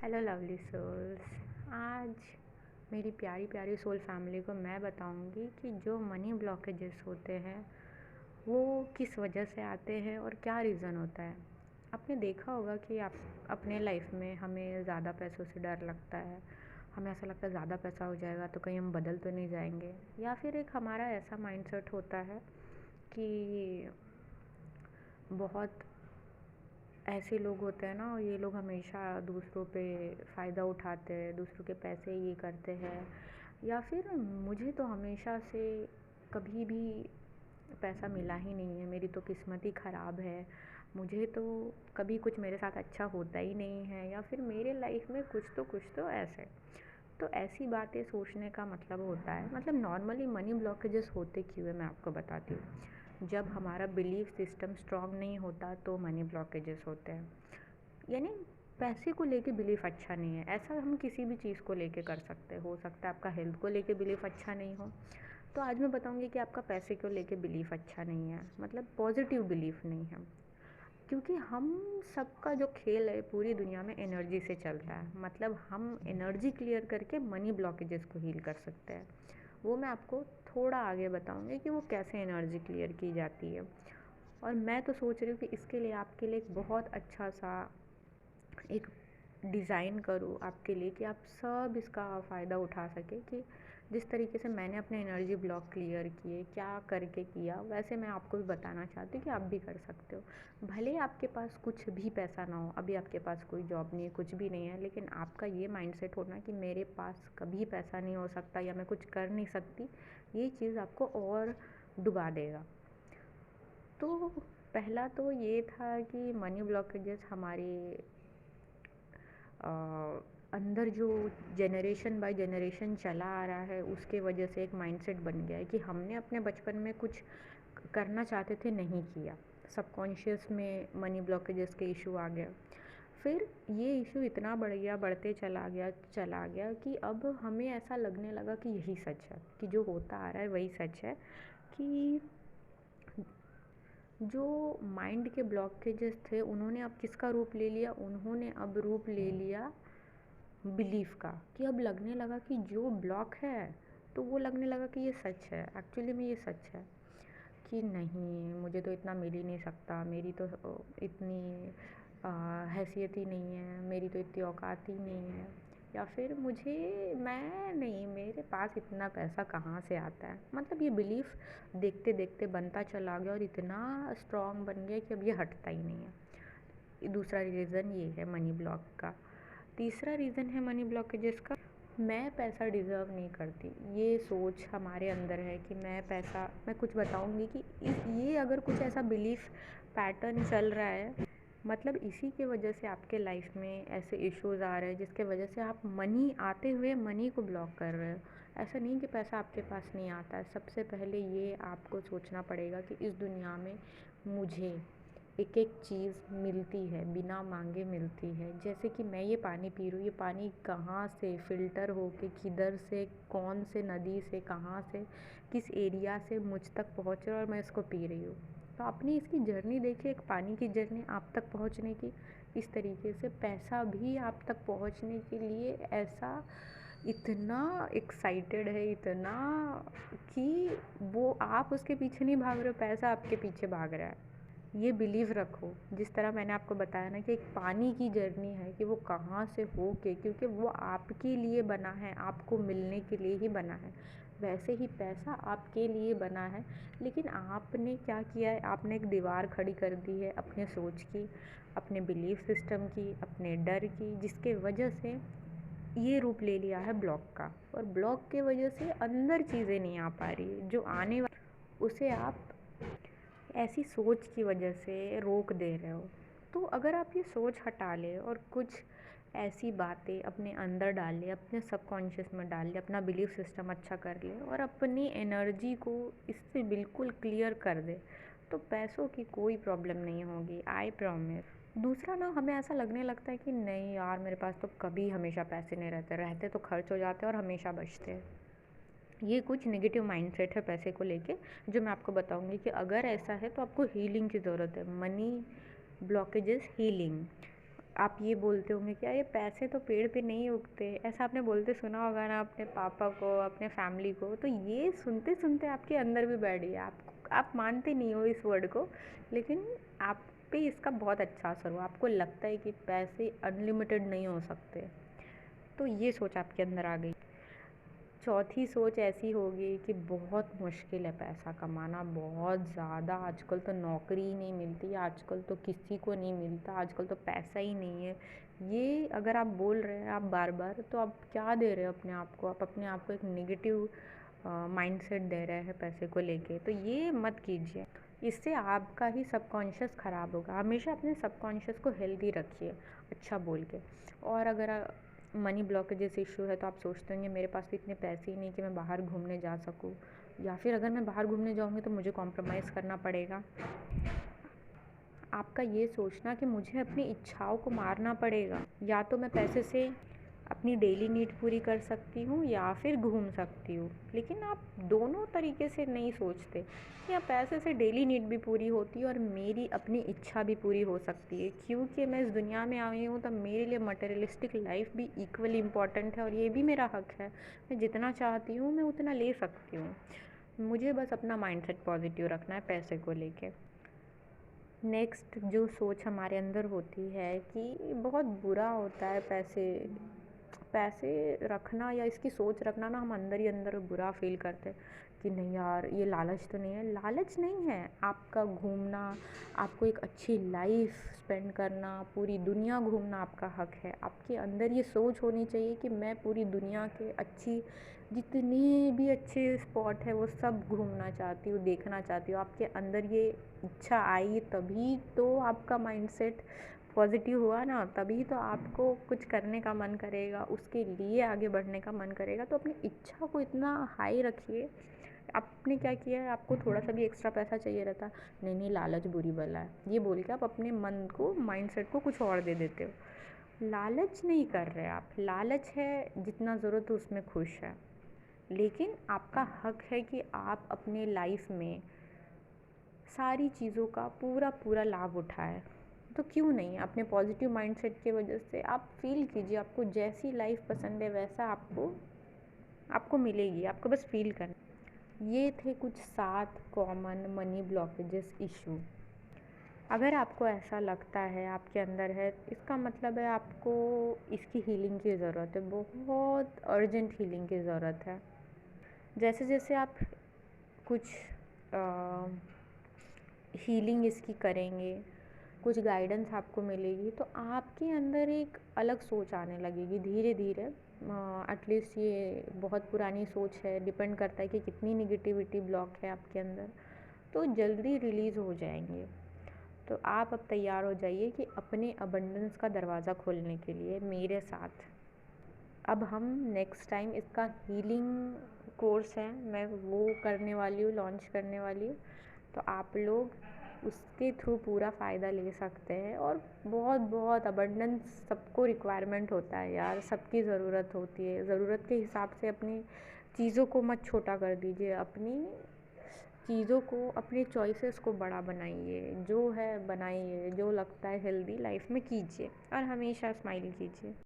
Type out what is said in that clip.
Hello lovely souls. आज मेरी प्यारी प्यारी सोल फैमिली को मैं बताऊंगी कि जो मनी ब्लॉकेजेस होते हैं वो किस वजह से आते हैं और क्या रीज़न होता है। आपने देखा होगा कि आप अपने लाइफ में हमें ज़्यादा पैसों से डर लगता है। हमें ऐसा लगता है ज़्यादा पैसा हो जाएगा तो कहीं हम बदल तो नहीं जाएंगे, या फिर एक हमारा ऐसा माइंडसेट होता है कि बहुत ऐसे लोग होते हैं ना, ये लोग हमेशा दूसरों पे फ़ायदा उठाते हैं, दूसरों के पैसे ये करते हैं। या फिर मुझे तो हमेशा से कभी भी पैसा मिला ही नहीं है, मेरी तो किस्मत ही ख़राब है, मुझे तो कभी कुछ मेरे साथ अच्छा होता ही नहीं है, या फिर मेरे लाइफ में कुछ तो ऐसे। तो ऐसी बातें सोचने का मतलब होता है, मतलब नॉर्मली मनी ब्लॉकेजेस होते क्यों है मैं आपको बताती हूँ। जब हमारा बिलीफ सिस्टम स्ट्रांग नहीं होता तो मनी ब्लॉकेजेस होते हैं। यानी पैसे को लेके बिलीफ अच्छा नहीं है, ऐसा हम किसी भी चीज़ को लेके कर सकते हैं। हो सकता है आपका हेल्थ को लेके बिलीफ अच्छा नहीं हो, तो आज मैं बताऊंगी कि आपका पैसे को लेके बिलीफ अच्छा नहीं है, मतलब पॉजिटिव बिलीफ नहीं है। क्योंकि हम सबका जो खेल है पूरी दुनिया में एनर्जी से चलता है, मतलब हम एनर्जी क्लियर करके मनी ब्लॉकेजेस को हील कर सकते हैं। वो मैं आपको थोड़ा आगे बताऊंगी कि वो कैसे एनर्जी क्लियर की जाती है। और मैं तो सोच रही हूँ कि इसके लिए आपके लिए एक बहुत अच्छा सा एक डिज़ाइन करूँ आपके लिए कि आप सब इसका फ़ायदा उठा सकें। कि जिस तरीके से मैंने अपने एनर्जी ब्लॉक क्लियर किए, क्या करके किया, वैसे मैं आपको भी बताना चाहती हूँ कि आप भी कर सकते हो। भले आपके पास कुछ भी पैसा ना हो, अभी आपके पास कोई जॉब नहीं है, कुछ भी नहीं है, लेकिन आपका ये माइंडसेट होना कि मेरे पास कभी पैसा नहीं हो सकता या मैं कुछ कर नहीं सकती, ये चीज़ आपको और डुबा देगा। तो पहला तो ये था कि मनी ब्लॉकेजेस हमारे अंदर जो जनरेशन बाय जनरेशन चला आ रहा है उसके वजह से एक माइंडसेट बन गया है कि हमने अपने बचपन में कुछ करना चाहते थे, नहीं किया, सबकॉन्शियस में मनी ब्लॉकेजेस के इशू आ गया। फिर ये इशू इतना बढ़ गया, बढ़ते चला गया कि अब हमें ऐसा लगने लगा कि यही सच है, कि जो होता आ रहा है वही सच है। कि जो माइंड के ब्लॉकेजेस थे उन्होंने अब किसका रूप ले लिया, उन्होंने अब रूप ले लिया बिलीफ का। कि अब लगने लगा कि जो ब्लॉक है तो वो लगने लगा कि ये सच है, एक्चुअली में ये सच है। कि नहीं, मुझे तो इतना मिल ही नहीं सकता, मेरी तो इतनी हैसियत ही नहीं है, मेरी तो इतनी औकात ही नहीं है, या फिर मैं नहीं, मेरे पास इतना पैसा कहाँ से आता है। मतलब ये बिलीफ देखते देखते बनता चला गया और इतना स्ट्रॉन्ग बन गया कि अब ये हटता ही नहीं है। दूसरा रीज़न ये है मनी ब्लॉक का। तीसरा रीज़न है मनी ब्लॉकेजेस का, मैं पैसा डिज़र्व नहीं करती। ये सोच हमारे अंदर है कि मैं कुछ बताऊंगी कि ये अगर कुछ ऐसा बिलीफ पैटर्न चल रहा है, मतलब इसी के वजह से आपके लाइफ में ऐसे इश्यूज़ आ रहे हैं जिसके वजह से आप मनी आते हुए मनी को ब्लॉक कर रहे हो। ऐसा नहीं कि पैसा आपके पास नहीं आता है, सबसे पहले ये आपको सोचना पड़ेगा कि इस दुनिया में मुझे एक एक चीज़ मिलती है, बिना मांगे मिलती है। जैसे कि मैं ये पानी पी रही हूँ, ये पानी कहाँ से फ़िल्टर होके, किधर से, कौन से नदी से, कहाँ से, किस एरिया से मुझ तक पहुँच रहा है और मैं इसको पी रही हूँ। तो आपने इसकी जर्नी देखी, एक पानी की जर्नी आप तक पहुँचने की। इस तरीके से पैसा भी आप तक पहुँचने के लिए ऐसा इतना एक्साइटेड है, इतना कि वो आप उसके पीछे नहीं भाग रहे हो, पैसा आपके पीछे भाग रहा है। ये बिलीव रखो, जिस तरह मैंने आपको बताया ना कि एक पानी की जर्नी है, कि वो कहाँ से हो के, क्योंकि वो आपके लिए बना है, आपको मिलने के लिए ही बना है। वैसे ही पैसा आपके लिए बना है, लेकिन आपने क्या किया है, आपने एक दीवार खड़ी कर दी है अपने सोच की, अपने बिलीफ सिस्टम की, अपने डर की, जिसके वजह से ये रूप ले लिया है ब्लॉक का। और ब्लॉक के वजह से अंदर चीज़ें नहीं आ पा रही, जो आने वाली उसे आप ऐसी सोच की वजह से रोक दे रहे हो। तो अगर आप ये सोच हटा ले और कुछ ऐसी बातें अपने अंदर डाल ले, अपने सबकॉन्शियस में डाल ले, अपना बिलीफ सिस्टम अच्छा कर ले और अपनी एनर्जी को इससे बिल्कुल क्लियर कर दे, तो पैसों की कोई प्रॉब्लम नहीं होगी, आई प्रॉमिस। दूसरा ना, हमें ऐसा लगने लगता है कि नहीं यार, मेरे पास तो कभी हमेशा पैसे नहीं रहते, रहते तो खर्च हो जाते और हमेशा बचते हैं। ये कुछ नेगेटिव माइंडसेट है पैसे को लेके, जो मैं आपको बताऊंगी कि अगर ऐसा है तो आपको हीलिंग की ज़रूरत है। मनी ब्लॉकेजेस हीलिंग, आप ये बोलते होंगे कि अरे पैसे तो पेड़ पे नहीं उगते, ऐसा आपने बोलते सुना होगा ना अपने पापा को, अपने फैमिली को। तो ये सुनते सुनते आपके अंदर भी बैठ गया, आप मानते नहीं हो इस वर्ड को, लेकिन आप पे इसका बहुत अच्छा असर हुआ। आपको लगता है कि पैसे अनलिमिटेड नहीं हो सकते, तो ये सोच आपके अंदर आ गई। चौथी सोच ऐसी होगी कि बहुत मुश्किल है पैसा कमाना, बहुत ज़्यादा। आजकल तो नौकरी ही नहीं मिलती, आजकल तो किसी को नहीं मिलता, आजकल तो पैसा ही नहीं है। ये अगर आप बोल रहे हैं आप बार बार, तो आप क्या दे रहे हो अपने आप को? आप अपने आप को एक नेगेटिव माइंडसेट दे रहे हैं पैसे को लेके। तो ये मत कीजिए, इससे आपका ही सबकॉन्शियस ख़राब होगा। हमेशा अपने सबकॉन्शियस को हेल्दी रखिए, अच्छा बोल के। और अगर मनी ब्लॉकेजेस इशू है, तो आप सोचते होंगे मेरे पास तो इतने पैसे ही नहीं कि मैं बाहर घूमने जा सकूँ, या फिर अगर मैं बाहर घूमने जाऊँगी तो मुझे कॉम्प्रोमाइज़ करना पड़ेगा। आपका ये सोचना कि मुझे अपनी इच्छाओं को मारना पड़ेगा, या तो मैं पैसे से अपनी डेली नीड पूरी कर सकती हूँ या फिर घूम सकती हूँ, लेकिन आप दोनों तरीके से नहीं सोचते। या पैसे से डेली नीड भी पूरी होती है और मेरी अपनी इच्छा भी पूरी हो सकती है, क्योंकि मैं इस दुनिया में आई हूँ, तब मेरे लिए मटेरियलिस्टिक लाइफ भी इक्वली इम्पॉर्टेंट है और ये भी मेरा हक है। मैं जितना चाहती हूँ मैं उतना ले सकती हूँ, मुझे बस अपना माइंडसेट पॉजिटिव रखना है पैसे को लेके। नेक्स्ट जो सोच हमारे अंदर होती है कि बहुत बुरा होता है पैसे पैसे रखना, या इसकी सोच रखना ना, हम अंदर ही अंदर बुरा फील करते हैं कि नहीं यार ये लालच तो नहीं है। लालच नहीं है, आपका घूमना, आपको एक अच्छी लाइफ स्पेंड करना, पूरी दुनिया घूमना आपका हक है। आपके अंदर ये सोच होनी चाहिए कि मैं पूरी दुनिया के जितने भी अच्छे स्पॉट है वो सब घूमना चाहती हूँ, देखना चाहती हूँ। आपके अंदर ये इच्छा आई तभी तो आपका माइंडसेट पॉजिटिव हुआ ना, तभी तो आपको कुछ करने का मन करेगा, उसके लिए आगे बढ़ने का मन करेगा। तो अपनी इच्छा को इतना हाई रखिए। आपने क्या किया है, आपको थोड़ा सा भी एक्स्ट्रा पैसा चाहिए रहता, नहीं नहीं लालच बुरी बला है, ये बोल के आप अपने मन को, माइंडसेट को कुछ और दे देते हो। लालच नहीं कर रहे आप, लालच है जितना ज़रूरत है उसमें खुश है, लेकिन आपका हक है कि आप अपने लाइफ में सारी चीज़ों का पूरा पूरा लाभ उठाएं। तो क्यों नहीं, अपने पॉजिटिव माइंडसेट की वजह से आप फील कीजिए, आपको जैसी लाइफ पसंद है वैसा आपको आपको मिलेगी, आपको बस फील करना। ये थे कुछ 7 कॉमन मनी ब्लॉकेजेस इशू। अगर आपको ऐसा लगता है आपके अंदर है, इसका मतलब है आपको इसकी हीलिंग की ज़रूरत है, बहुत अर्जेंट हीलिंग की ज़रूरत है। जैसे जैसे आप कुछ हीलिंग इसकी करेंगे, कुछ गाइडेंस आपको मिलेगी, तो आपके अंदर एक अलग सोच आने लगेगी धीरे धीरे। एटलीस्ट ये बहुत पुरानी सोच है, डिपेंड करता है कि कितनी निगेटिविटी ब्लॉक है आपके अंदर, तो जल्दी रिलीज़ हो जाएंगे। तो आप अब तैयार हो जाइए कि अपने अबंडेंस का दरवाज़ा खोलने के लिए मेरे साथ। अब हम नेक्स्ट टाइम इसका हीलिंग कोर्स है, मैं वो करने वाली हूँ, लॉन्च करने वाली हूँ। तो आप लोग उसके थ्रू पूरा फ़ायदा ले सकते हैं। और बहुत बहुत अबंडेंस सबको रिक्वायरमेंट होता है यार, सबकी ज़रूरत होती है। ज़रूरत के हिसाब से अपनी चीज़ों को मत छोटा कर दीजिए, अपनी चीज़ों को, अपने चॉइसेस को बड़ा बनाइए, जो है बनाइए, जो लगता है हेल्दी लाइफ में कीजिए, और हमेशा स्माइल कीजिए।